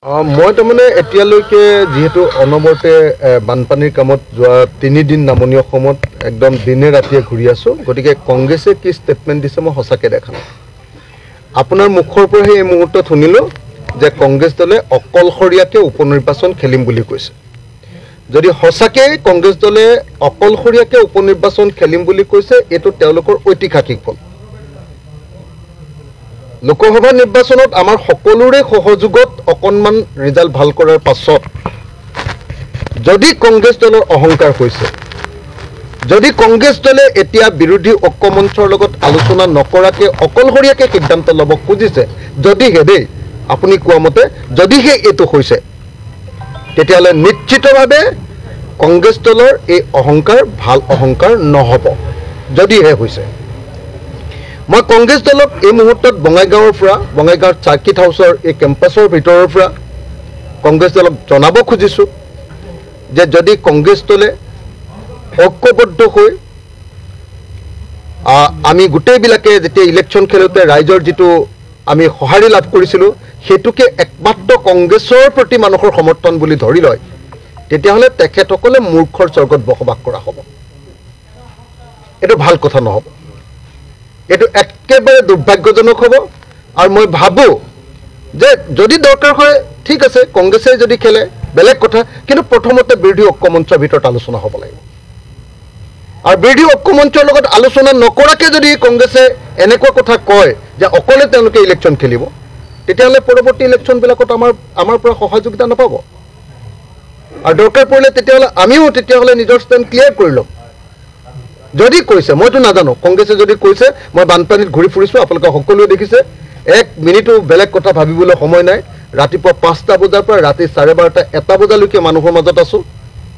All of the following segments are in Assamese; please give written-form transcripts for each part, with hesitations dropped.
মই তাৰমানে এতিয়ালৈকে যিহেতু অনবৰতে বানপানীৰ কামত যোৱা 3 দিন নামনি অসমত একদম দিনে ৰাতিয়ে ঘূৰি আছোঁ, গতিকে কংগ্ৰেছে কি ষ্টেটমেণ্ট দিছে মই সঁচাকৈ দেখা নাই। আপোনাৰ মুখৰ পৰাহে এই মুহূৰ্তত শুনিলোঁ যে কংগ্ৰেছ দলে অকলশৰীয়াকৈ উপ নিৰ্বাচন খেলিম বুলি কৈছে। যদি সঁচাকৈ কংগ্ৰেছ দলে অকলশৰীয়াকৈ উপ নিৰ্বাচন খেলিম বুলি কৈছে, এইটো তেওঁলোকৰ ঐতিহাসিক ফল। লোকসভা নিৰ্বাচনত আমাৰ সকলোৰে সহযোগত অকণমান ৰিজাল্ট ভাল কৰাৰ পাছত যদি কংগ্ৰেছ দলৰ অহংকাৰ হৈছে, যদি কংগ্ৰেছ দলে এতিয়া বিৰোধী ঐক্য মঞ্চৰ লগত আলোচনা নকৰাকৈ অকলশৰীয়াকৈ সিদ্ধান্ত ল'ব খুজিছে, যদিহে দেই আপুনি কোৱা মতে যদিহে এইটো হৈছে, তেতিয়াহ'লে নিশ্চিতভাৱে কংগ্ৰেছ দলৰ এই অহংকাৰ ভাল অহংকাৰ নহ'ব। যদিহে হৈছে, মই কংগ্ৰেছ দলক এই মুহূৰ্তত বঙাইগাঁৱৰ পৰা, বঙাইগাঁৱৰ চাৰ্কিট হাউচৰ এই কেম্পাছৰ ভিতৰৰ পৰা কংগ্ৰেছ দলক জনাব খুজিছোঁ যে যদি কংগ্ৰেছ দলে ঐক্যবদ্ধ হৈ আমি গোটেইবিলাকে যেতিয়া ইলেকশ্যন খেলোঁতে ৰাইজৰ যিটো আমি সঁহাৰি লাভ কৰিছিলোঁ, সেইটোকে একমাত্ৰ কংগ্ৰেছৰ প্ৰতি মানুহৰ সমৰ্থন বুলি ধৰি লয়, তেতিয়াহ'লে তেখেতসকলে মূৰ্খৰ স্বৰ্গত বসবাস কৰা হ'ব। এইটো ভাল কথা নহ'ব, এইটো একেবাৰে দুৰ্ভাগ্যজনক হ'ব। আৰু মই ভাবোঁ যে যদি দৰকাৰ হয় ঠিক আছে, কংগ্ৰেছে যদি খেলে বেলেগ কথা, কিন্তু প্ৰথমতে বিৰোধী ঐক্য মঞ্চৰ ভিতৰত আলোচনা হ'ব লাগিব। আৰু বিৰোধী ঐক্য মঞ্চৰ লগত আলোচনা নকৰাকৈ যদি কংগ্ৰেছে এনেকুৱা কথা কয় যে অকলে তেওঁলোকে ইলেকশ্যন খেলিব, তেতিয়াহ'লে পৰৱৰ্তী ইলেকশ্যনবিলাকত আমাৰ পৰা সহযোগিতা নাপাব। আৰু দৰকাৰ পৰিলে তেতিয়াহ'লে নিজৰ ষ্টেণ্ড ক্লিয়াৰ কৰি ল'ম। যদি কৈছে, মইতো নাজানো, কংগ্ৰেছে যদি কৈছে মই বানপানীত ঘূৰি ফুৰিছোঁ, আপোনালোকে সকলোৱে দেখিছে, 1 মিনিটো বেলেগ কথা ভাবিবলৈ সময় নাই। ৰাতিপুৱা 5টা বজাৰ পৰা ৰাতি 12:30, 1টা বজালৈকে মানুহৰ মাজত আছোঁ,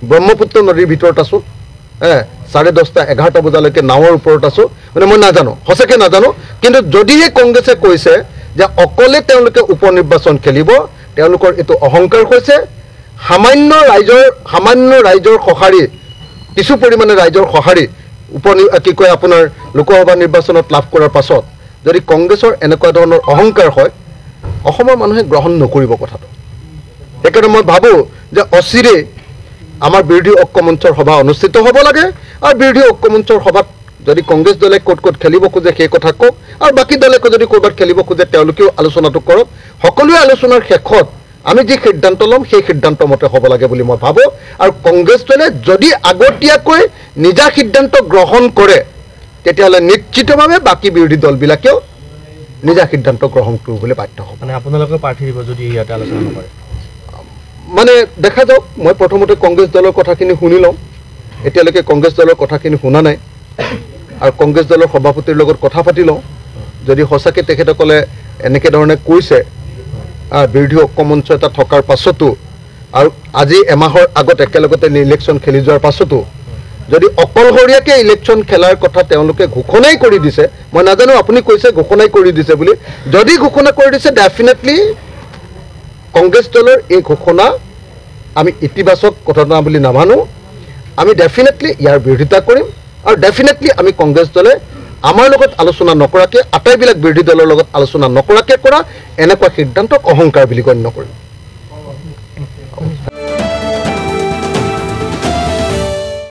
ব্ৰহ্মপুত্ৰ নদীৰ ভিতৰত আছোঁ, 10:30, 11টা বজালৈকে নাৱৰ ওপৰত আছোঁ। মানে মই নাজানো, সঁচাকৈ নাজানো, কিন্তু যদিহে কংগ্ৰেছে কৈছে যে অকলে তেওঁলোকে উপ নিৰ্বাচন খেলিব, তেওঁলোকৰ এইটো অহংকাৰ হৈছে। সামান্য ৰাইজৰ সঁহাৰি, কিছু পৰিমাণে ৰাইজৰ সঁহাৰি আপোনাৰ লোকসভা নিৰ্বাচনত লাভ কৰাৰ পাছত যদি কংগ্ৰেছৰ এনেকুৱা ধৰণৰ অহংকাৰ হয়, অসমৰ মানুহে গ্ৰহণ নকৰিব কথাটো। সেইকাৰণে মই ভাবোঁ যে অচিৰে আমাৰ বিৰোধী ঐক্য মঞ্চৰ সভা অনুষ্ঠিত হ'ব লাগে। আৰু বিৰোধী ঐক্য মঞ্চৰ সভাত যদি কংগ্ৰেছ দলে ক'ত খেলিব খোজে সেই কথা কওক, আৰু বাকী দলে যদি ক'ৰবাত খেলিব খোজে তেওঁলোকেও আলোচনাটো কৰক। সকলোৱে আলোচনাৰ শেষত আমি যি সিদ্ধান্ত ল'ম সেই সিদ্ধান্ত মতে হ'ব লাগে বুলি মই ভাবোঁ। আৰু কংগ্ৰেছ দলে যদি আগতীয়াকৈ নিজা সিদ্ধান্ত গ্ৰহণ কৰে, তেতিয়াহ'লে নিশ্চিতভাৱে বাকী বিৰোধী দলবিলাকেও নিজা সিদ্ধান্ত গ্ৰহণ কৰিবলৈ বাধ্য হ'ব। মানে আপোনালোকে প্ৰাৰ্থী দিব যদি ইয়াতে আলোচনা নকৰে? মানে দেখা যাওক, মই প্ৰথমতে কংগ্ৰেছ দলৰ কথাখিনি শুনি লওঁ। এতিয়ালৈকে কংগ্ৰেছ দলৰ কথাখিনি শুনা নাই, আৰু কংগ্ৰেছ দলৰ সভাপতিৰ লগত কথা পাতি লওঁ। যদি সঁচাকৈ তেখেতসকলে এনেকৈ ধৰণে কৈছে, বিৰোধী ঐক্য মঞ্চ এটা থকাৰ পাছতো আৰু আজি এমাহৰ আগত একেলগতে ইলেকশ্যন খেলি যোৱাৰ পাছতো যদি অকলশৰীয়াকৈ ইলেকশ্যন খেলাৰ কথা তেওঁলোকে ঘোষণাই কৰি দিছে, মই নাজানো আপুনি কৈছে ঘোষণাই কৰি দিছে বুলি, যদি ঘোষণা কৰি দিছে ডেফিনেটলি কংগ্ৰেছ দলৰ এই ঘোষণা আমি ইতিবাচক ঘটনা বুলি নামানো। আমি ডেফিনেটলি ইয়াৰ বিৰোধিতা কৰিম, আৰু ডেফিনেটলি আমি কংগ্ৰেছ দলে আমাৰ লগত আলোচনা নকৰাকৈ, আটাইবিলাক বিৰোধী দলৰ লগত আলোচনা নকৰাকৈ কৰা এনেকুৱা সিদ্ধান্তক অহংকাৰ বুলি গণ্য কৰিম।